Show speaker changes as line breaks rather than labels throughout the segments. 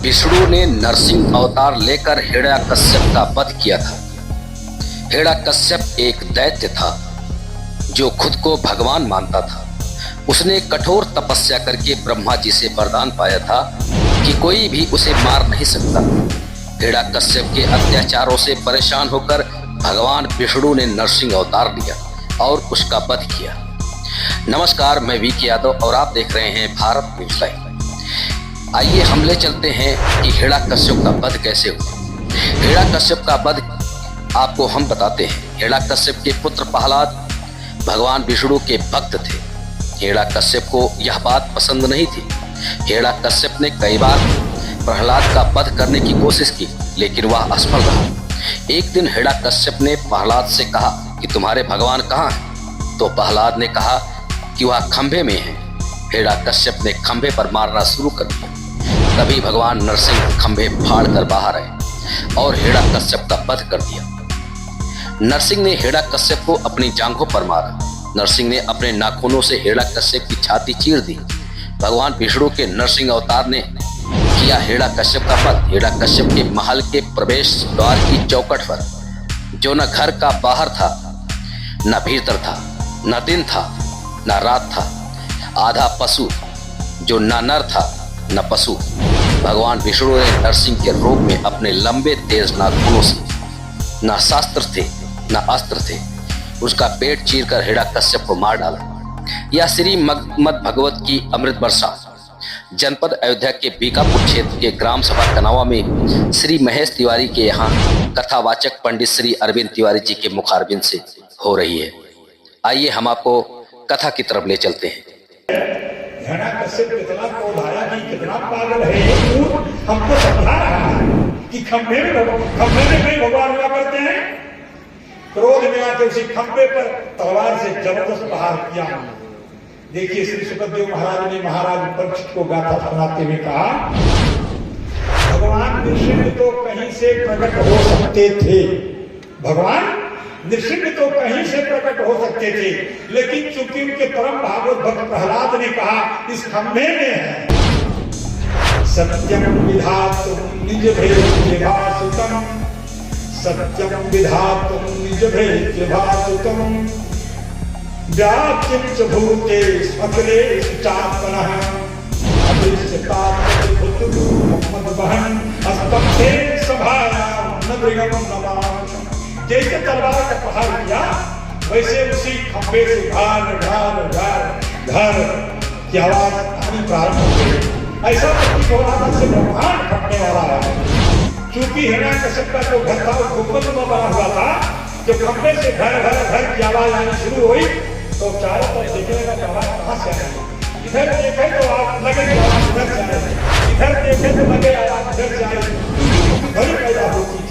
विष्णु ने नरसिंह अवतार लेकर हिरण्यकश्यप का वध किया था। हिरण्यकश्यप एक दैत्य था जो खुद को भगवान मानता था। उसने कठोर तपस्या करके ब्रह्मा जी से वरदान पाया था कि कोई भी उसे मार नहीं सकता। हिरण्यकश्यप के अत्याचारों से परेशान होकर भगवान विष्णु ने नरसिंह अवतार लिया और उसका वध किया। नमस्कार, मैं वी.के. यादव और आप देख रहे हैं भारत न्यूज लाइव। आइए हम ले चलते हैं कि हिरण्यकश्यप का वध कैसे हुआ। हिरण्यकश्यप का वध आपको हम बताते हैं। हिरण्यकश्यप के पुत्र प्रहलाद भगवान विष्णु के भक्त थे। हिरण्यकश्यप को यह बात पसंद नहीं थी। हिरण्यकश्यप ने कई बार प्रहलाद का वध करने की कोशिश की, लेकिन वह असफल रहा। एक दिन हिरण्यकश्यप ने प्रहलाद से कहा कि तुम्हारे भगवान कहाँ हैं? तो प्रहलाद ने कहा कि वह खंभे में है। हिरण्यकश्यप ने खंभे पर मारना शुरू कर दिया। तभी भगवान नरसिंह खंभे फाड़ कर बाहर आए और हिरण्यकश्यप का वध कर दिया। नरसिंह ने हिरण्यकश्यप को अपनी जांघों पर मारा। नरसिंह ने अपने नाखूनों से हिरण्यकश्यप की छाती चीर दी। भगवान विष्णु के नरसिंह अवतार ने किया हिरण्यकश्यप का वध। हिरण्यकश्यप के महल के प्रवेश द्वार की चौखट पर, जो न घर का बाहर था न भीतर था, न दिन था न रात था, आधा पशु जो न नर था न पशु, भगवान विष्णु ने नरसिंह के रूप में अपने लंबे तेज नाखूनों से, न शास्त्र थे न अस्त्र थे, उसका पेट चीरकर हिरण्यकश्यप को मार डाला। यह श्री मद् भगवत की अमृत वर्षा जनपद अयोध्या के बीकापुर क्षेत्र के ग्राम सभा कनावा में श्री महेश तिवारी के यहाँ कथावाचक पंडित श्री अरविंद तिवारी जी के मुखारबिंद से हो रही है। आइए हम आपको कथा की तरफ ले चलते हैं।
हिरण्यकश्यप कितना क्रोधाया कि कितना पागल है ये, हमको समझा रहा है कि खंभे में कई भगवान हुआ करते हैं। क्रोध में आके उसी खंभे पर तलवार से जबरदस्त प्रहार किया। देखिए, श्री सुखदेव महाराज ने महाराज परीक्षित को गाथा सुनाते हुए कहा, भगवान नृसिंह तो कहीं से प्रकट हो सकते थे। भगवान नृसिंह तो कहीं से प्रकट हो सकते थे, लेकिन चूंकि उनके परम भागवत भक्त प्रहलाद ने कहा इस खंभे में है। सत्यम विधातुम निज भेदभासुतम, सत्यम विधातुम निज भेदभासुतम, व्याप्तिं च भूतेषु अखिलेषु चात्मनः, अदृश्यतां भूतमद्वहन् अस्तब्धेन सभायां न मृगं न मानुषम्। जैसे तलवार का प्रहार किया, वैसे उसी खंभे से घर घर घर घर की आवाज आनी प्रारंभ हो गई। ऐसा प्रतीत हो रहा था से ब्रह्मांड फटने वाला है। क्योंकि हिरण्यकश्यप का जो घर था वो गुंबद में बना हुआ था। जब खंभे से घर घर घर की आवाज आनी शुरू हुई तो चारों तरफ देखने का आवाज कहाँ से आई। इधर देखे तो आप लगे आवाज इधर से आए, इधर देखे तो लगे आवाज इधर से आई, घड़ी पैदा होती थी।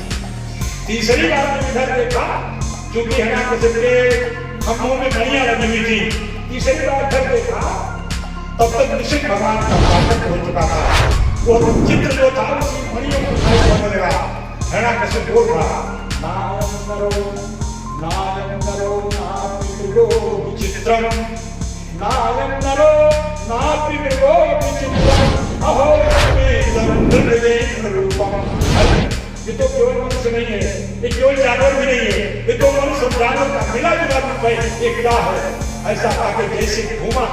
तीसरी बार जब इधर देखा, क्योंकि हिरण्यकश्यप के खंभों में मणियां लगी हुई थी, तीसरी बार इधर देखा तब तक नृसिंह भगवान का प्रकट हो चुका था। वो चित्र जो था उसी मणियों को दिखाई देने लगा। हिरण्यकश्यप बोल रहा, नायं नरो नापितृगो विचित्रम, नायं नरो नापितृगो विचित्रम, अहो मे रूपम। ये तो केवल मनुष्य नहीं है, ये केवल जानवर भी नहीं है, ये तो मनुष्य जानवर का मिला जुला रूप है, एक क्या है। ऐसा आगे जैसे घूमा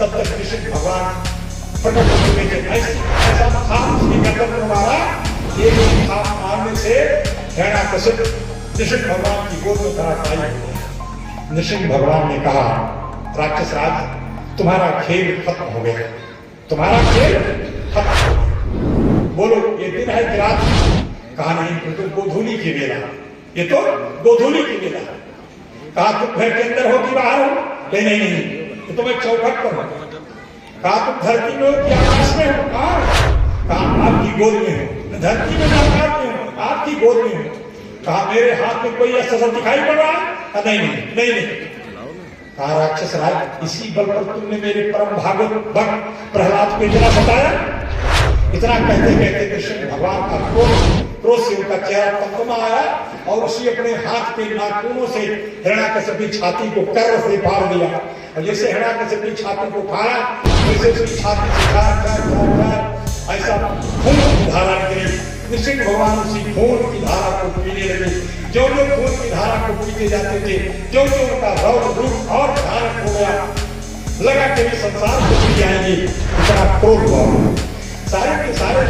तब तक नृसिंह भगवान प्रकट हो चुके थे। ऐसा था उसकी गर्दन मारा, एक हाथ मारने से हिरण्यकश्यप नृसिंह भगवान की गोद में धराशायी। नृसिंह भगवान ने कहा, राक्षस राज, तुम्हारा खेल खत्म हो गया, तुम्हारा खेल खत्म। बोलो ये दिन है कि रात? कहा नहीं, तो गोधूली की बेला, ये तो गोधूली की बेला। कहा तुम घर के अंदर हो कि बाहर हो? नहीं, तो तुम एक चौखट पर हो। कहा तुम धरती में हो कि आकाश में हो? कहा आपकी गोद में हो। धरती में आकाश में हो, आपकी गोद में हो। कहा मेरे हाथ में कोई ऐसा दिखाई पड़ रहा है? नहीं। कहा राक्षस राज, इसी बल पर तुमने मेरे परम भागवत भक्त प्रहलाद को इतना सताया। इतना कहते कहते कृष्ण भगवान का क्रोध से उनका चेहरा तमतमा आया और उसी अपने हाथ के नाखूनों से हिरण्यकश्यप की छाती को कर्र से फाड़ दिया। और जैसे हिरण्यकश्यप की छाती को फाड़ा, वैसे उसकी छाती से ऐसा खून की धारा निकली। नृसिंह भगवान उसी खून की धारा को पीने लगे। जो जो खून की धारा को पीते जाते थे, जो जो उनका रौद्र रूप और धारण हो गया, लगा कि संसार को पी जाएंगे, इतना क्रोध हुआ। सारे के सारे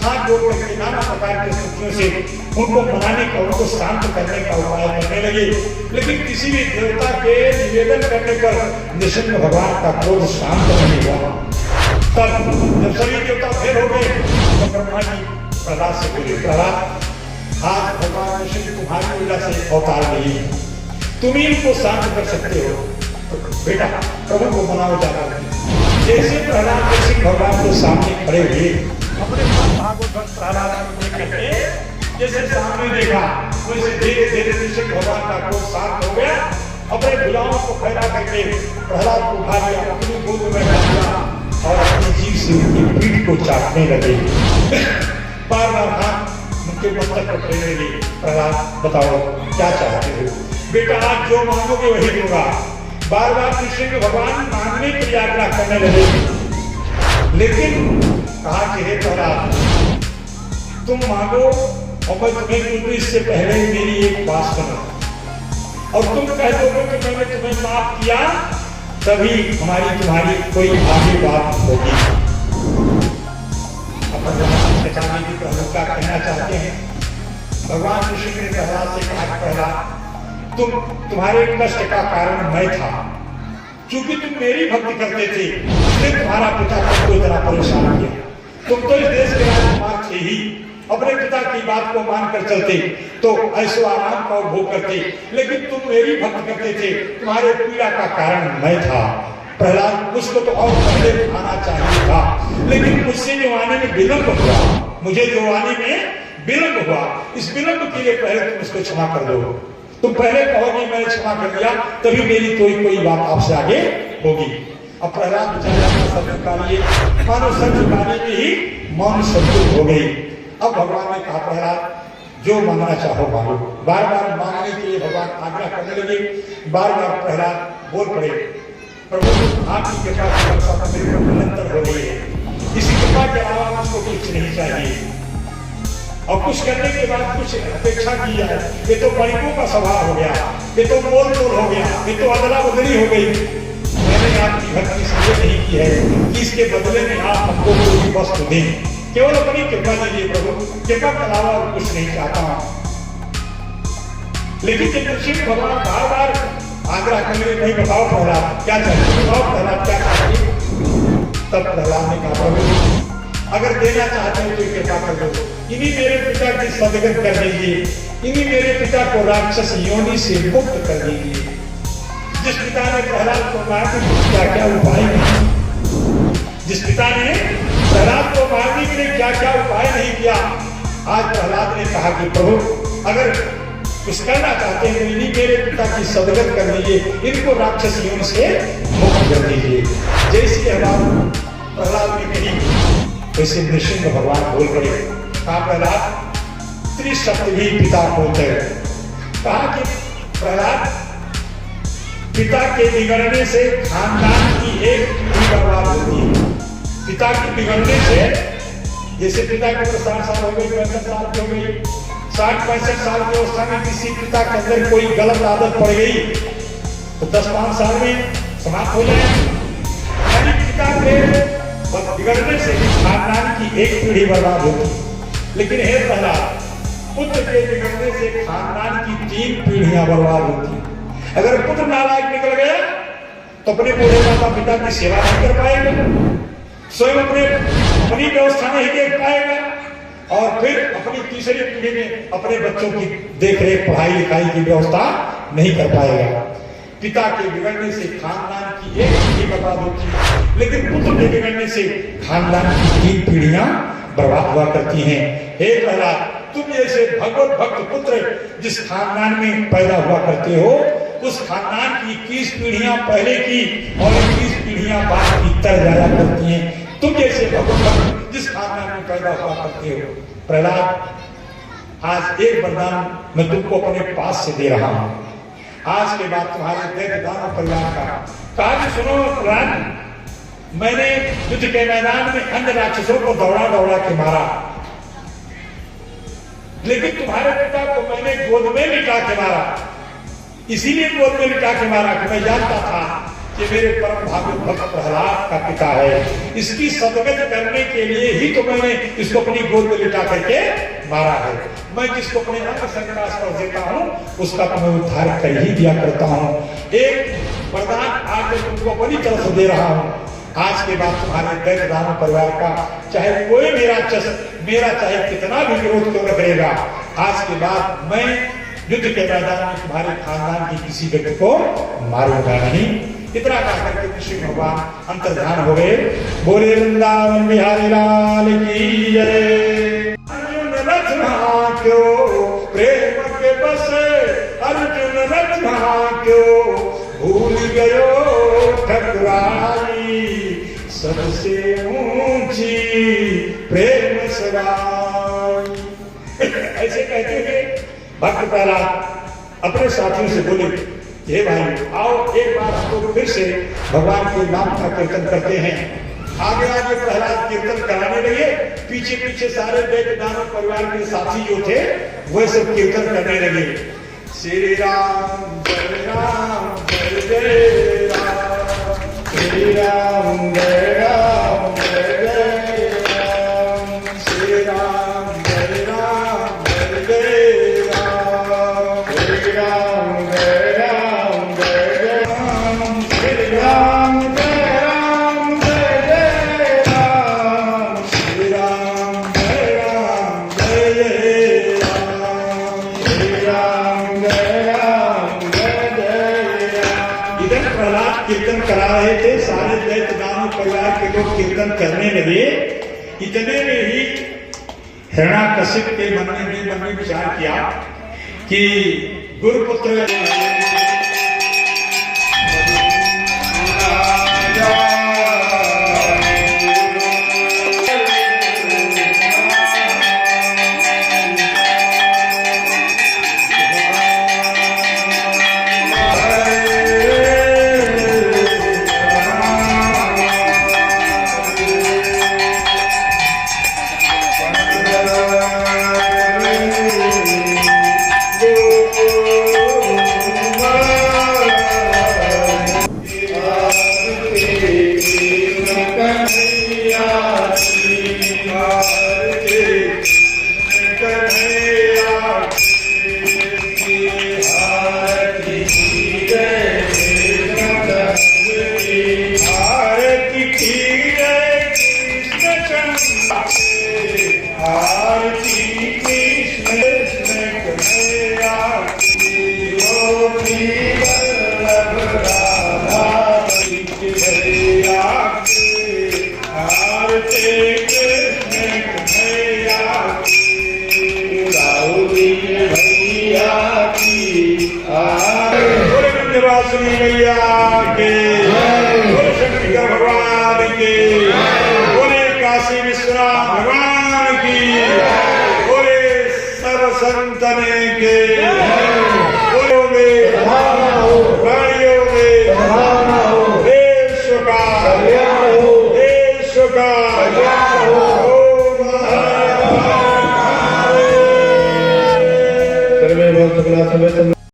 हाथ जोड़ करके नाना प्रकार के स्तुतियों से उनको मनाने का, उनको शांत करने का उपाय करने लगे। लेकिन किसी भी देवता के निवेदन करने पर नृसिंह भगवान का क्रोध शांत नहीं हुआ। तब जब सभी देवता फेर हो गए तो ब्रह्मा जी प्रहलाद से बोले, प्रहलाद, आज भगवान नृसिंह तुम्हारी वजह से अवतार लिए, तुम ही इनको शांत कर सकते हो, तो बेटा प्रभु को मनाओ जाकर। जैसे प्रहलाद नृसिंह भगवान के सामने खड़े हुए, अपने भागवत प्रहलाद को देखते जैसे सामने देखा, वैसे धीरे धीरे नृसिंह भगवान का क्रोध शांत हो गया। अपने भुजाओं को फैला करके प्रहलाद को उठा लिया, अपनी गोद में बैठा दिया और अपनी जीभ से उनकी पीठ को चाटने लगे। बार बार हाथ उनके मस्तक पर फेरने लगे। प्रहलाद, बताओ क्या चाहते हो? बेटा, आज जो मांगोगे वही दूंगा। बार बार नृसिंह भगवान मांगने की आज्ञा करने लगे, लेकिन कहा कि हे प्रहलाद, तुम मांगो और मैं तुम्हें दूंगी, इससे पहले मेरी एक बात सुनो। और तुम कह दोगे कि मैंने तुम्हें माफ किया, तभी हमारी तुम्हारी कोई आगे बात होगी। अपन जी प्रभु का कहना चाहते हैं। भगवान नृसिंह ने प्रहलाद से कहा, प्रहलाद, तुम्हारे कष्ट का कारण मैं था, क्योंकि तुम मेरी भक्ति करते थे, इसलिए तुम्हारा पिता तुमको इतना परेशान किया। तुम तो इस देश के राजकुमार थे ही, अपने पिता की बात को मानकर चलते तो ऐसो आराम का उपभोग करते, लेकिन तुम मेरी भक्ति करते थे, तुम्हारे पीड़ा का कारण मैं था। प्रहलाद, मुझको तो और पहले आना चाहिए था, लेकिन मुझसे जो आने में विलंब हुआ, मुझे जो आने में विलंब हुआ, इस विलंब के लिए पहले तुम उसको क्षमा कर दो। तुम पहले कहोगे मैंने क्षमा कर दिया, तभी मेरी कोई बात आपसे आगे होगी। अब प्रहलाद मानो सब झुकाने में ही मौन संतुष्ट हो गई। अब भगवान ने कहा, प्रहलाद, जो मांगना चाहो मांगो। बार बार मांगने के लिए भगवान आज्ञा करने लगे। बार बार प्रहलाद बोल पड़े, प्रभु आपकी कृपा से निरंतर हो रही है, इसी कृपा के अलावा मुझको कुछ नहीं चाहिए। और कुछ करने के बाद कुछ अपेक्षा की जाए, ये तो परिकों का स्वभाव हो गया, ये तो मोल तोल हो गया, ये तो अदला बदली हो गई। मैंने आपकी भक्ति इसलिए नहीं की है कि इसके बदले में आप हमको कोई वस्तु दें, केवल अपनी कृपा दीजिए प्रभु, कृपा के अलावा और कुछ नहीं चाहता हूं। लेकिन जब नृसिंह भगवान बार बार आग्रह करने नहीं, बताओ प्रहलाद क्या चाहिए, बताओ प्रहलाद क्या चाहिए। तब प्रहलाद ने कहा, प्रभु अगर देना चाहते हैं तो कृपा कर दो, इन्हीं मेरे पिता की सदगत कर दीजिए, इन्हीं मेरे पिता को राक्षस योनि से मुक्त कर दीजिए। जिस पिता ने प्रहलाद को मारने के लिए क्या क्या उपाय नहीं, जिस पिता ने प्रहलाद को मारने के लिए क्या क्या उपाय नहीं किया, आज प्रहलाद ने कहा कि प्रभु अगर कुछ करना चाहते हैं तो इन्हीं मेरे पिता की सदगत कर दीजिए, इनको राक्षस योनि से मुक्त कर दीजिए। जैसी बात प्रहलाद ने कही, वैसे नृसिंह भगवान बोल पड़े। कहा, प्रहलाद, त्रिशक्ति पिता होते हैं। कहा कि प्रहलाद, पिता के बिगड़ने से खानदान की एक पीढ़ी बर्बाद होती है। पिता के बिगड़ने से, जैसे पिता के 60 साल हो गए, 65 साल की हो गई, 60-65 साल के अवस्था में किसी पिता के अंदर कोई गलत आदत पड़ गई तो 10-5 साल में समाप्त हो जाए। यानी पिता के बिगड़ने से खानदान की एक पीढ़ी बर्बाद होती। लेकिन हे प्रहलाद, पुत्र के बिगड़ने से खानदान की 3 पीढ़ियां बर्बाद होती। अगर पुत्र नालायक निकल गया तो अपने बूढ़े माता पिता की सेवा नहीं कर पाएगा, स्वयं अपनी व्यवस्था नहीं देख पाएगा, और फिर अपनी तीसरी पीढ़ी में अपने बच्चों की देखरेख, पढ़ाई लिखाई की व्यवस्था नहीं कर पाएगा। पिता के बिगड़ने से खानदान की एक पीढ़ी बर्बाद होती है, लेकिन पुत्र के बिगड़ने से खानदान की 3 पीढ़ियां बर्बाद हुआ करती हैं। हे प्रहलाद, तुम जैसे भगवत भक्त पुत्र जिस खानदान में पैदा हुआ करते हो, उस खानदान की 21 पीढ़ियां पहले की और 21 पीढ़ियां बाद की तर जाया करती हैं। तुम जैसे भगवत भक्त जिस खानदान में पैदा हुआ करते हो। प्रहलाद, आज एक वरदान मैं तुमको अपने पास से दे रहा हूं। आज के बाद तुम्हारे दैत्य दानव परिवार का कहा कि सुनो प्रहलाद, मैंने युद्ध के मैदान में अन्य राक्षसों को दौड़ा दौड़ा के मारा, लेकिन तुम्हारे पिता को मैंने गोद में लिटा के मारा। इसीलिए गोद में लिटा के मारा कि मैं जानता था कि मेरे परम भागवत भक्त प्रहलाद का पिता है। इसकी सदगत करने के लिए ही तो मैंने इसको अपनी गोद में लिटा करके मारा है। मैं जिसको अपने अंग संकटास पर देता हूँ उसका तो मैं उद्धार कर ही दिया करता हूँ। एक वरदान आज मैं तुमको अपनी तरफ दे रहा हूँ। आज के बाद तुम्हारे दैत्य दानव परिवार का चाहे कोई मेरा चाहे कितना भी विरोध क्यों न करेगा, आज के बाद मैं युद्ध के मैदान में तुम्हारे खानदान की किसी व्यक्ति को मारूंगा नहीं। इतना कहकर के कृष्ण भगवान अंतर्धान हो गए। बोले वृंदावन बिहारी लाल की जय। अर्जुन रथ महा क्यों प्रेम के बसे, अर्जुन रथ महा क्यों भूल गयो ठकुराई, सबसे ऊंची प्रेम सगाई। ऐसे कहते हुए भक्त प्रहलाद अपने साथियों से बोले, हे भाई आओ एक बार हम लोग फिर से भगवान के नाम का कीर्तन करते हैं। आगे आगे प्रहलाद कीर्तन कराने लगे, पीछे पीछे सारे दैत्य दानव परिवार के साथी जो थे वह सब कीर्तन करने लगे। श्री राम जय राम जय जय राम, श्री राम जय राम जय जय राम, श्री राम जय राम जय जय राम, श्री राम जय राम जय जय राम, श्री राम जय राम जय जय राम, श्री राम जय राम जय जय राम, श्री राम जय राम जय जय राम। इधर प्रहलाद कीर्तन करा रहे थे, सारे दैत्य दानव परिवार के लोग कीर्तन करने लगे। इतने में ही हिरण्याकशिप के मन में विचार किया कि गुरुपुत्र भगवान की, बोले काशी विश्वनाथ भगवान की, बोले सर्व संतन के, बोलोगे प्राणियोगे देश का सर्वे भक्त